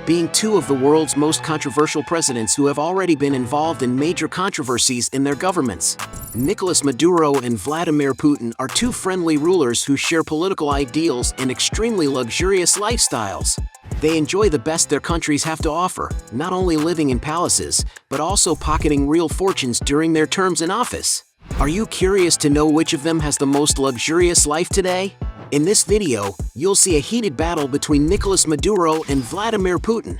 being two of the world's most controversial presidents who have already been involved in major controversies in their governments. Nicolás Maduro and Vladimir Putin are two friendly rulers who share political ideals and extremely luxurious lifestyles. They enjoy the best their countries have to offer, not only living in palaces, but also pocketing real fortunes during their terms in office. Are you curious to know which of them has the most luxurious life today? In this video, you'll see a heated battle between Nicolás Maduro and Vladimir Putin.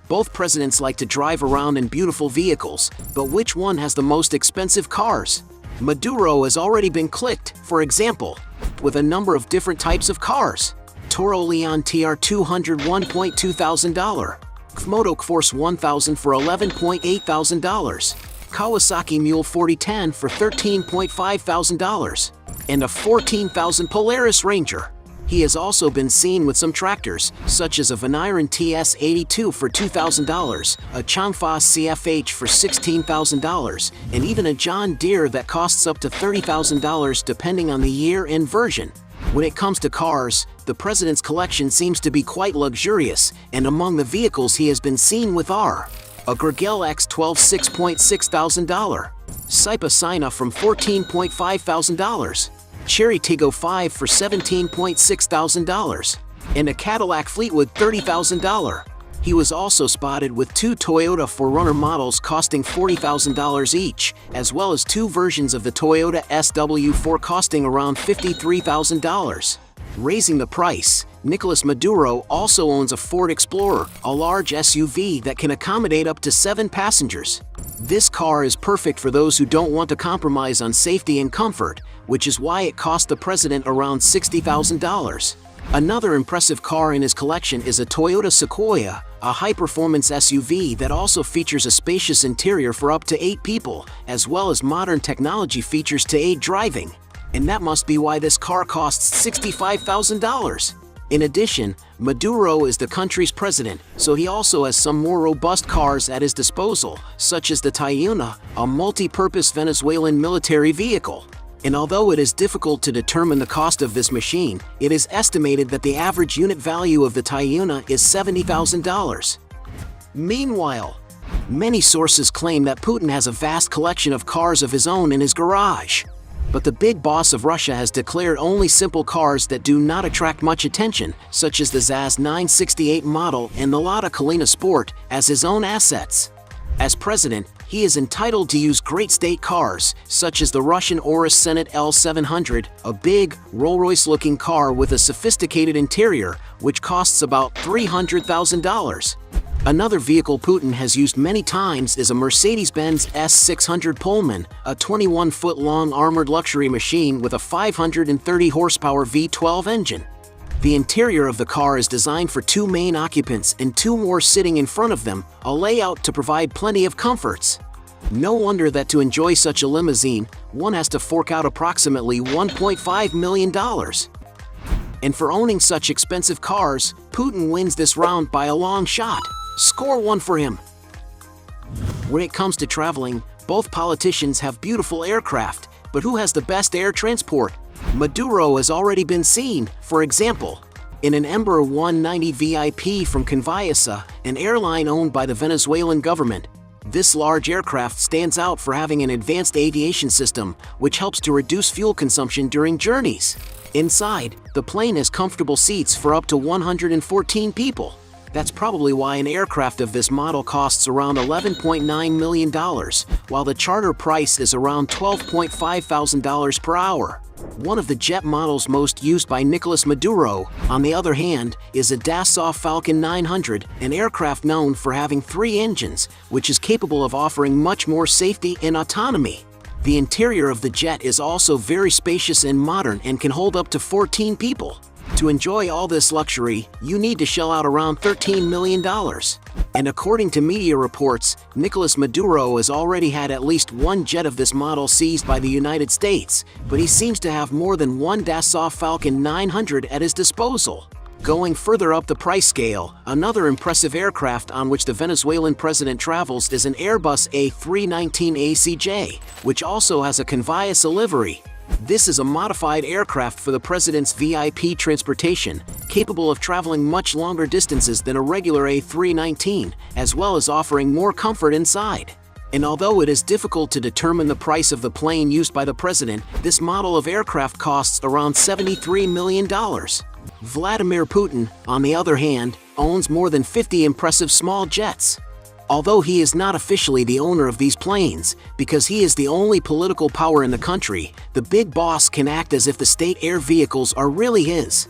Both presidents like to drive around in beautiful vehicles, but which one has the most expensive cars? Maduro has already been clicked, for example, with a number of different types of cars. Toro Leon TR $201,200, Moto Force 1000 for $11,800, Kawasaki Mule 4010 for $13,500, and a 14,000 Polaris Ranger. He has also been seen with some tractors, such as a Vladimir TS82 for $2,000, a Changfa CFH for $16,000, and even a John Deere that costs up to $30,000 depending on the year and version. When it comes to cars, the president's collection seems to be quite luxurious, and among the vehicles he has been seen with are a Gregel X12 $6,600, Saipa Sina from $14,500, Cherry Tiggo 5 for $17,600, and a Cadillac Fleetwood $30,000. He was also spotted with two Toyota 4Runner models costing $40,000 each, as well as two versions of the Toyota SW4 costing around $53,000. Raising the price, Nicolás Maduro also owns a Ford Explorer, a large SUV that can accommodate up to 7 passengers. This car is perfect for those who don't want to compromise on safety and comfort, which is why it cost the president around $60,000. Another impressive car in his collection is a Toyota Sequoia, a high-performance SUV that also features a spacious interior for up to 8 people, as well as modern technology features to aid driving. And that must be why this car costs $65,000. In addition, Maduro is the country's president, so he also has some more robust cars at his disposal, such as the Tayuna, a multi-purpose Venezuelan military vehicle. And although it is difficult to determine the cost of this machine, it is estimated that the average unit value of the Tayuna is $70,000. Meanwhile, many sources claim that Putin has a vast collection of cars of his own in his garage. But the big boss of Russia has declared only simple cars that do not attract much attention, such as the ZAZ 968 model and the Lada Kalina Sport, as his own assets. As president, he is entitled to use great state cars, such as the Russian Urus Senate L700, a big, Rolls-Royce-looking car with a sophisticated interior, which costs about $300,000. Another vehicle Putin has used many times is a Mercedes-Benz S600 Pullman, a 21-foot-long armored luxury machine with a 530-horsepower V12 engine. The interior of the car is designed for 2 main occupants and 2 more sitting in front of them, a layout to provide plenty of comforts. No wonder that to enjoy such a limousine, one has to fork out approximately $1.5 million. And for owning such expensive cars, Putin wins this round by a long shot. Score 1 for him. When it comes to traveling, both politicians have beautiful aircraft, but who has the best air transport? Maduro has already been seen, for example, in an Embraer 190 VIP from Conviasa, an airline owned by the Venezuelan government. This large aircraft stands out for having an advanced aviation system, which helps to reduce fuel consumption during journeys. Inside, the plane has comfortable seats for up to 114 people. That's probably why an aircraft of this model costs around $11.9 million, while the charter price is around $12,500 per hour. One of the jet models most used by Nicolás Maduro, on the other hand, is a Dassault Falcon 900, an aircraft known for having 3 engines, which is capable of offering much more safety and autonomy. The interior of the jet is also very spacious and modern and can hold up to 14 people. To enjoy all this luxury, you need to shell out around $13 million. And according to media reports, Nicolás Maduro has already had at least 1 jet of this model seized by the United States, but he seems to have more than 1 Dassault Falcon 900 at his disposal. Going further up the price scale, another impressive aircraft on which the Venezuelan president travels is an Airbus A319 ACJ, which also has a Conviasa livery. This is a modified aircraft for the president's VIP transportation, capable of traveling much longer distances than a regular A319, as well as offering more comfort inside. And although it is difficult to determine the price of the plane used by the president, this model of aircraft costs around $73 million. Vladimir Putin, on the other hand, owns more than 50 impressive small jets. Although he is not officially the owner of these planes, because he is the only political power in the country, the big boss can act as if the state air vehicles are really his.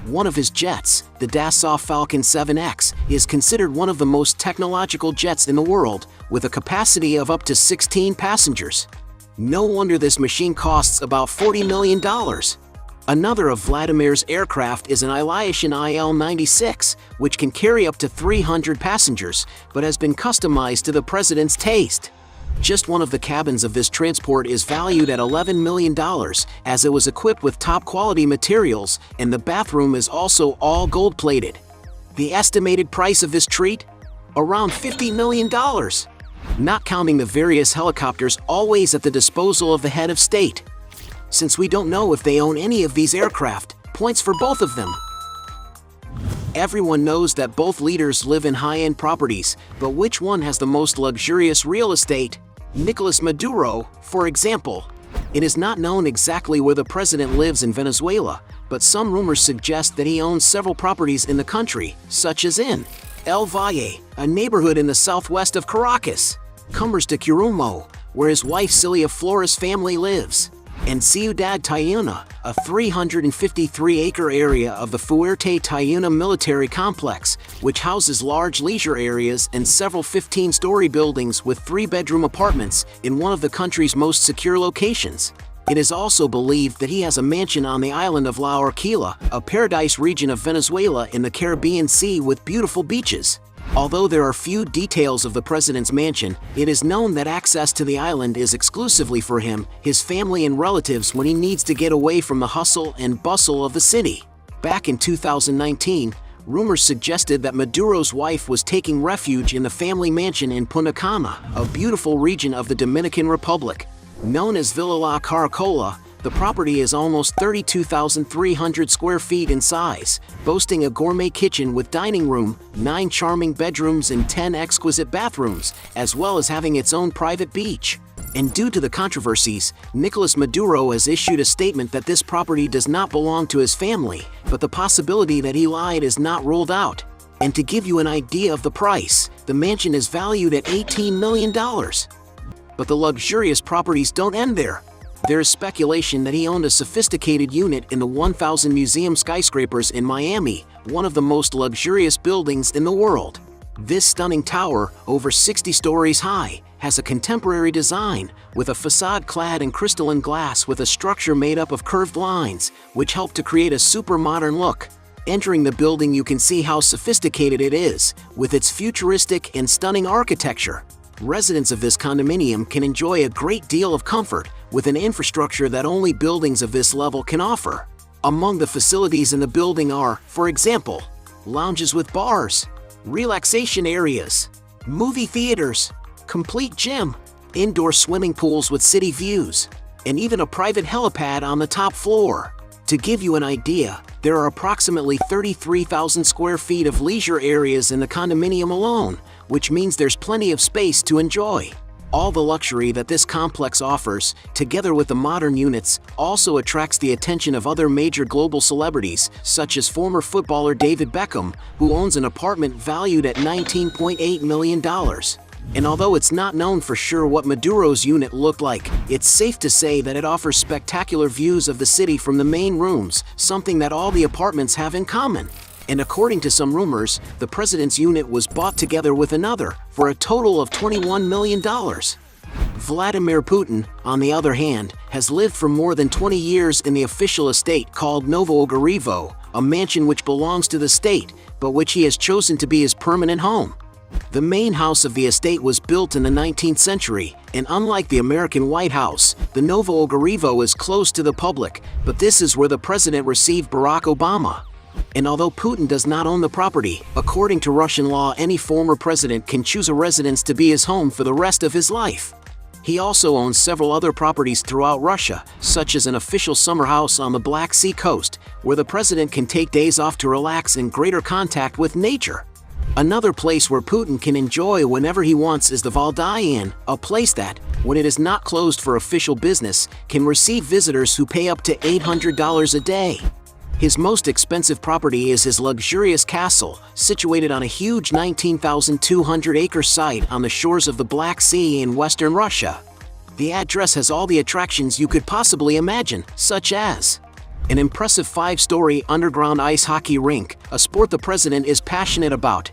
One of his jets, the Dassault Falcon 7X, is considered one of the most technological jets in the world, with a capacity of up to 16 passengers. No wonder this machine costs about $40 million. Another of Vladimir's aircraft is an Ilyushin IL-96, which can carry up to 300 passengers, but has been customized to the president's taste. Just one of the cabins of this transport is valued at $11 million, as it was equipped with top-quality materials, and the bathroom is also all gold-plated. The estimated price of this treat? Around $50 million. Not counting the various helicopters always at the disposal of the head of state. Since we don't know if they own any of these aircraft, points for both of them. Everyone knows that both leaders live in high-end properties, but which one has the most luxurious real estate? Nicolás Maduro, for example. It is not known exactly where the president lives in Venezuela, but some rumors suggest that he owns several properties in the country, such as in El Valle, a neighborhood in the southwest of Caracas, Cumbres de Curumo, where his wife Cilia Flores' family lives, and Ciudad Tayuna, a 353-acre area of the Fuerte Tayuna military complex, which houses large leisure areas and several 15-story buildings with 3-bedroom apartments in one of the country's most secure locations. It is also believed that he has a mansion on the island of La Orquilla, a paradise region of Venezuela in the Caribbean Sea with beautiful beaches. Although there are few details of the president's mansion, it is known that access to the island is exclusively for him, his family and relatives when he needs to get away from the hustle and bustle of the city. Back in 2019, rumors suggested that Maduro's wife was taking refuge in the family mansion in Punta Cana, a beautiful region of the Dominican Republic. Known as Villa La Caracola, the property is almost 32,300 square feet in size, boasting a gourmet kitchen with dining room, 9 charming bedrooms and 10 exquisite bathrooms, as well as having its own private beach. And due to the controversies, Nicolás Maduro has issued a statement that this property does not belong to his family, but the possibility that he lied is not ruled out. And to give you an idea of the price, the mansion is valued at $18 million. But the luxurious properties don't end there. There is speculation that he owned a sophisticated unit in the 1,000 Museum skyscrapers in Miami, one of the most luxurious buildings in the world. This stunning tower, over 60 stories high, has a contemporary design, with a facade clad in crystalline glass with a structure made up of curved lines, which help to create a super modern look. Entering the building, you can see how sophisticated it is, with its futuristic and stunning architecture. Residents of this condominium can enjoy a great deal of comfort, with an infrastructure that only buildings of this level can offer. Among the facilities in the building are, for example, lounges with bars, relaxation areas, movie theaters, complete gym, indoor swimming pools with city views, and even a private helipad on the top floor. To give you an idea, there are approximately 33,000 square feet of leisure areas in the condominium alone, which means there's plenty of space to enjoy. All the luxury that this complex offers, together with the modern units, also attracts the attention of other major global celebrities, such as former footballer David Beckham, who owns an apartment valued at $19.8 million. And although it's not known for sure what Maduro's unit looked like, it's safe to say that it offers spectacular views of the city from the main rooms, something that all the apartments have in common. And according to some rumors, the president's unit was bought together with another, for a total of $21 million. Vladimir Putin, on the other hand, has lived for more than 20 years in the official estate called Novo Ogrevo, a mansion which belongs to the state, but which he has chosen to be his permanent home. The main house of the estate was built in the 19th century, and unlike the American White House, the Novo Ogrevo is closed to the public, but this is where the president received Barack Obama. And although Putin does not own the property, according to Russian law, any former president can choose a residence to be his home for the rest of his life. He also owns several other properties throughout Russia, such as an official summer house on the Black Sea coast, where the president can take days off to relax in greater contact with nature. Another place where Putin can enjoy whenever he wants is the Valdai Inn, a place that, when it is not closed for official business, can receive visitors who pay up to $800 a day. His most expensive property is his luxurious castle, situated on a huge 19,200-acre site on the shores of the Black Sea in western Russia. The address has all the attractions you could possibly imagine, such as an impressive 5-story underground ice hockey rink, a sport the president is passionate about,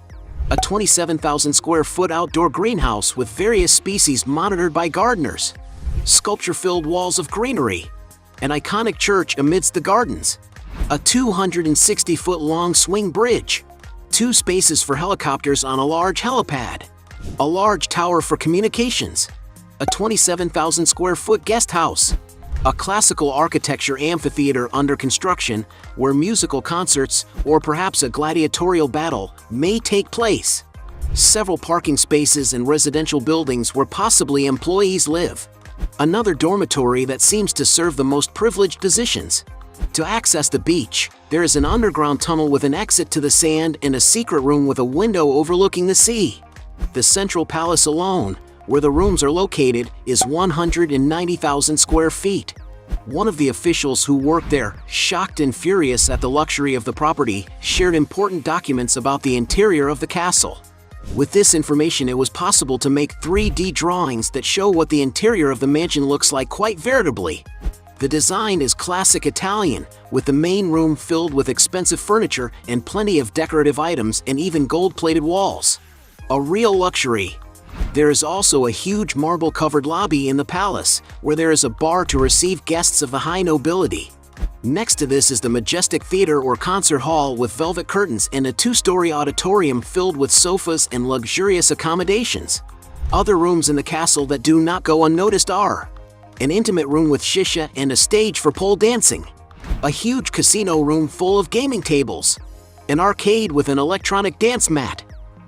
a 27,000-square-foot outdoor greenhouse with various species monitored by gardeners, sculpture-filled walls of greenery, an iconic church amidst the gardens, a 260-foot-long swing bridge, 2 spaces for helicopters on a large helipad, a large tower for communications, a 27,000-square-foot guest house, a classical architecture amphitheater under construction where musical concerts or perhaps a gladiatorial battle may take place, several parking spaces and residential buildings where possibly employees live, another dormitory that seems to serve the most privileged positions. To access the beach, there is an underground tunnel with an exit to the sand and a secret room with a window overlooking the sea. The central palace alone, where the rooms are located, is 190,000 square feet. One of the officials who worked there, shocked and furious at the luxury of the property, shared important documents about the interior of the castle. With this information, it was possible to make 3D drawings that show what the interior of the mansion looks like quite veritably. The design is classic Italian, with the main room filled with expensive furniture and plenty of decorative items and even gold-plated walls. A real luxury. There is also a huge marble-covered lobby in the palace, where there is a bar to receive guests of the high nobility. Next to this is the majestic theater or concert hall with velvet curtains and a 2-story auditorium filled with sofas and luxurious accommodations. Other rooms in the castle that do not go unnoticed are an intimate room with shisha and a stage for pole dancing, a huge casino room full of gaming tables, an arcade with an electronic dance mat,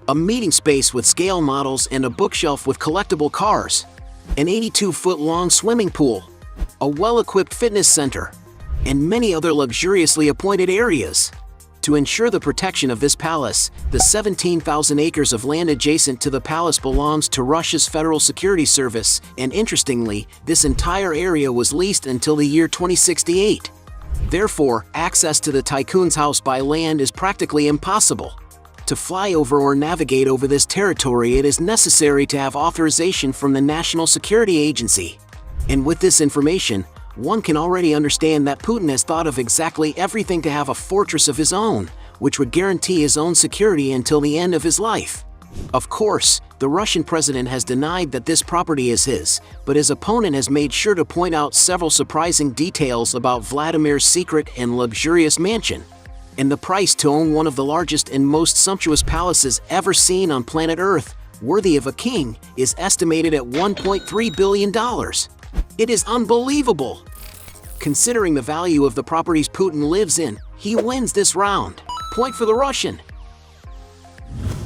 a meeting space with scale models and a bookshelf with collectible cars, an 82-foot-long swimming pool, a well-equipped fitness center, and many other luxuriously appointed areas. To ensure the protection of this palace, the 17,000 acres of land adjacent to the palace belongs to Russia's Federal Security Service, and interestingly, this entire area was leased until the year 2068. Therefore, access to the tycoon's house by land is practically impossible. To fly over or navigate over this territory, it is necessary to have authorization from the National Security Agency. And with this information, one can already understand that Putin has thought of exactly everything to have a fortress of his own, which would guarantee his own security until the end of his life. Of course, the Russian president has denied that this property is his, but his opponent has made sure to point out several surprising details about Vladimir's secret and luxurious mansion. And the price to own one of the largest and most sumptuous palaces ever seen on planet Earth, worthy of a king, is estimated at $1.3 billion. It is unbelievable! Considering the value of the properties Putin lives in, he wins this round. Point for the Russian.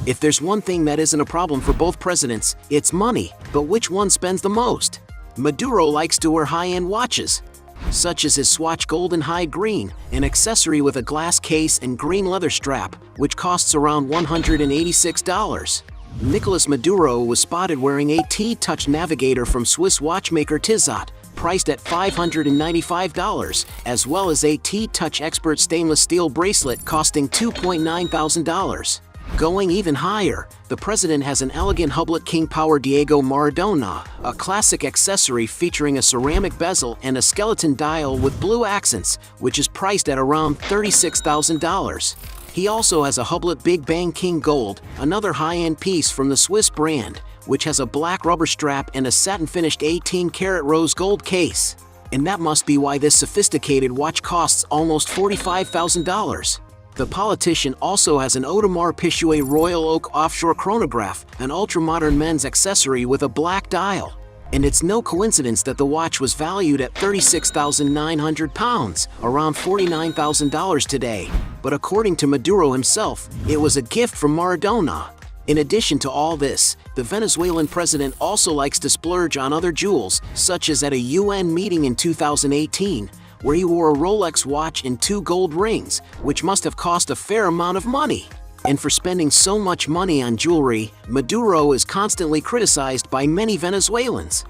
If there's one thing that isn't a problem for both presidents, it's money, but which one spends the most? Maduro likes to wear high-end watches, such as his Swatch Golden High Green, an accessory with a glass case and green leather strap, which costs around $186. Nicolás Maduro was spotted wearing a T-Touch navigator from Swiss watchmaker Tissot, priced at $595, as well as a T-Touch Expert stainless steel bracelet costing $2,900. Going even higher, the president has an elegant Hublot King Power Diego Maradona, a classic accessory featuring a ceramic bezel and a skeleton dial with blue accents, which is priced at around $36,000. He also has a Hublot Big Bang King Gold, another high-end piece from the Swiss brand, which has a black rubber strap and a satin-finished 18-karat rose gold case. And that must be why this sophisticated watch costs almost $45,000. The politician also has an Audemars Piguet Royal Oak offshore chronograph, an ultra-modern men's accessory with a black dial. And it's no coincidence that the watch was valued at £36,900, around $49,000 today. But according to Maduro himself, it was a gift from Maradona. In addition to all this, the Venezuelan president also likes to splurge on other jewels, such as at a UN meeting in 2018, where he wore a Rolex watch and 2 gold rings, which must have cost a fair amount of money. And for spending so much money on jewelry, Maduro is constantly criticized by many Venezuelans.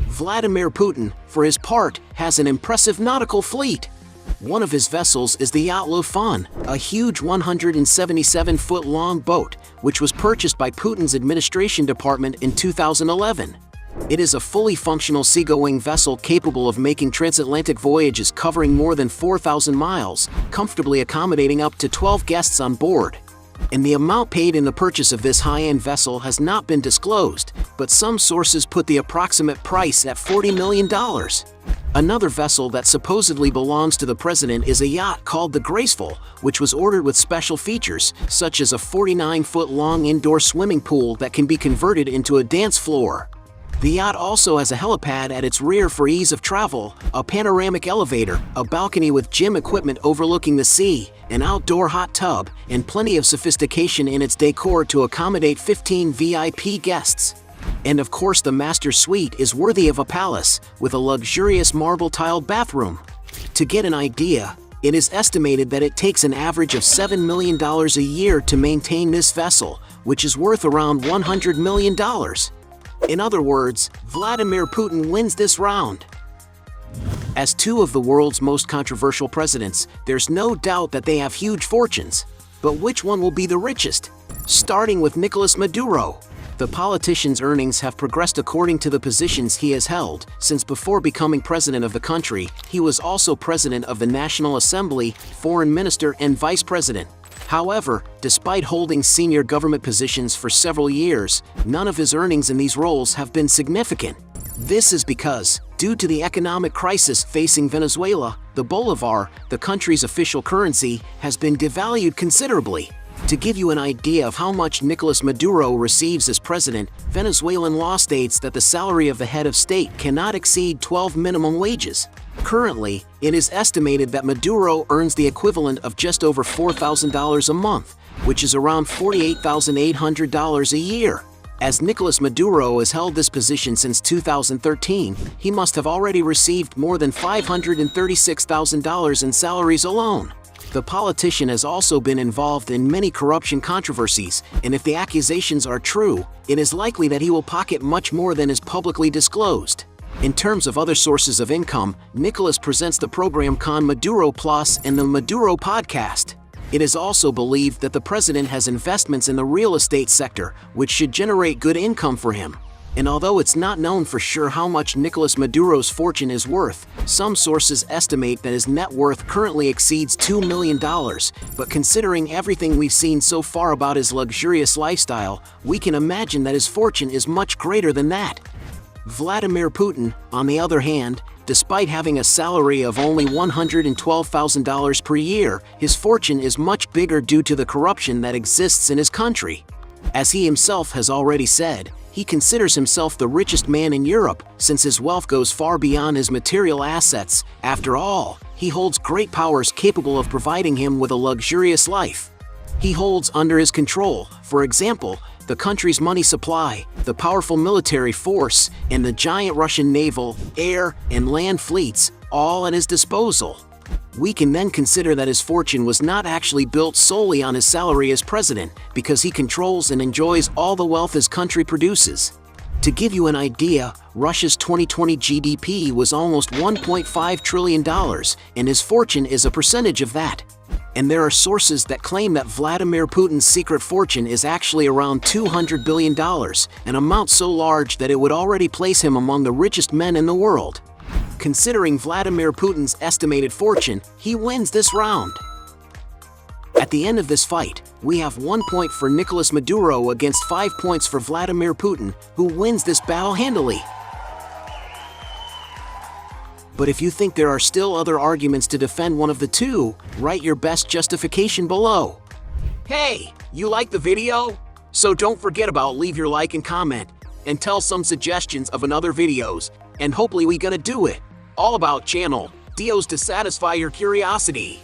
Vladimir Putin, for his part, has an impressive nautical fleet. One of his vessels is the yacht Lufan, a huge 177-foot-long boat, which was purchased by Putin's administration department in 2011. It is a fully functional seagoing vessel capable of making transatlantic voyages covering more than 4,000 miles, comfortably accommodating up to 12 guests on board. And the amount paid in the purchase of this high-end vessel has not been disclosed, but some sources put the approximate price at $40 million. Another vessel that supposedly belongs to the president is a yacht called the Graceful, which was ordered with special features, such as a 49-foot-long indoor swimming pool that can be converted into a dance floor. The yacht also has a helipad at its rear for ease of travel, a panoramic elevator, a balcony with gym equipment overlooking the sea, an outdoor hot tub, and plenty of sophistication in its decor to accommodate 15 VIP guests. And of course, the master suite is worthy of a palace, with a luxurious marble-tiled bathroom. To get an idea, it is estimated that it takes an average of $7 million a year to maintain this vessel, which is worth around $100 million. In other words, Vladimir Putin wins this round. As two of the world's most controversial presidents, there's no doubt that they have huge fortunes. But which one will be the richest? Starting with Nicolás Maduro. The politician's earnings have progressed according to the positions he has held. Since before becoming president of the country, he was also president of the National Assembly, foreign minister, and vice president. However, despite holding senior government positions for several years, none of his earnings in these roles have been significant. This is because, due to the economic crisis facing Venezuela, the bolivar, the country's official currency, has been devalued considerably. To give you an idea of how much Nicolás Maduro receives as president, Venezuelan law states that the salary of the head of state cannot exceed 12 minimum wages. Currently, it is estimated that Maduro earns the equivalent of just over $4,000 a month, which is around $48,800 a year. As Nicolás Maduro has held this position since 2013, he must have already received more than $536,000 in salaries alone. The politician has also been involved in many corruption controversies, and if the accusations are true, it is likely that he will pocket much more than is publicly disclosed. In terms of other sources of income, Nicolás presents the program Con Maduro Plus and the Maduro podcast. It is also believed that the president has investments in the real estate sector, which should generate good income for him. And although it's not known for sure how much Nicolás Maduro's fortune is worth, some sources estimate that his net worth currently exceeds $2 million, but considering everything we've seen so far about his luxurious lifestyle, we can imagine that his fortune is much greater than that. Vladimir Putin, on the other hand, despite having a salary of only $112,000 per year, his fortune is much bigger due to the corruption that exists in his country. As he himself has already said, he considers himself the richest man in Europe, since his wealth goes far beyond his material assets. After all, he holds great powers capable of providing him with a luxurious life. He holds under his control, for example, the country's money supply, the powerful military force, and the giant Russian naval, air, and land fleets, all at his disposal. We can then consider that his fortune was not actually built solely on his salary as president, because he controls and enjoys all the wealth his country produces. To give you an idea, Russia's 2020 GDP was almost $1.5 trillion, and his fortune is a percentage of that. And there are sources that claim that Vladimir Putin's secret fortune is actually around $200 billion, an amount so large that it would already place him among the richest men in the world. Considering Vladimir Putin's estimated fortune, he wins this round. At the end of this fight, we have 1 point for Nicolás Maduro against 5 points for Vladimir Putin, who wins this battle handily. But if you think there are still other arguments to defend one of the two, write your best justification below. Hey, you like the video? So don't forget about leave your like and comment, and tell some suggestions of another videos, and hopefully we gonna do it. All about channel, Dios to satisfy your curiosity.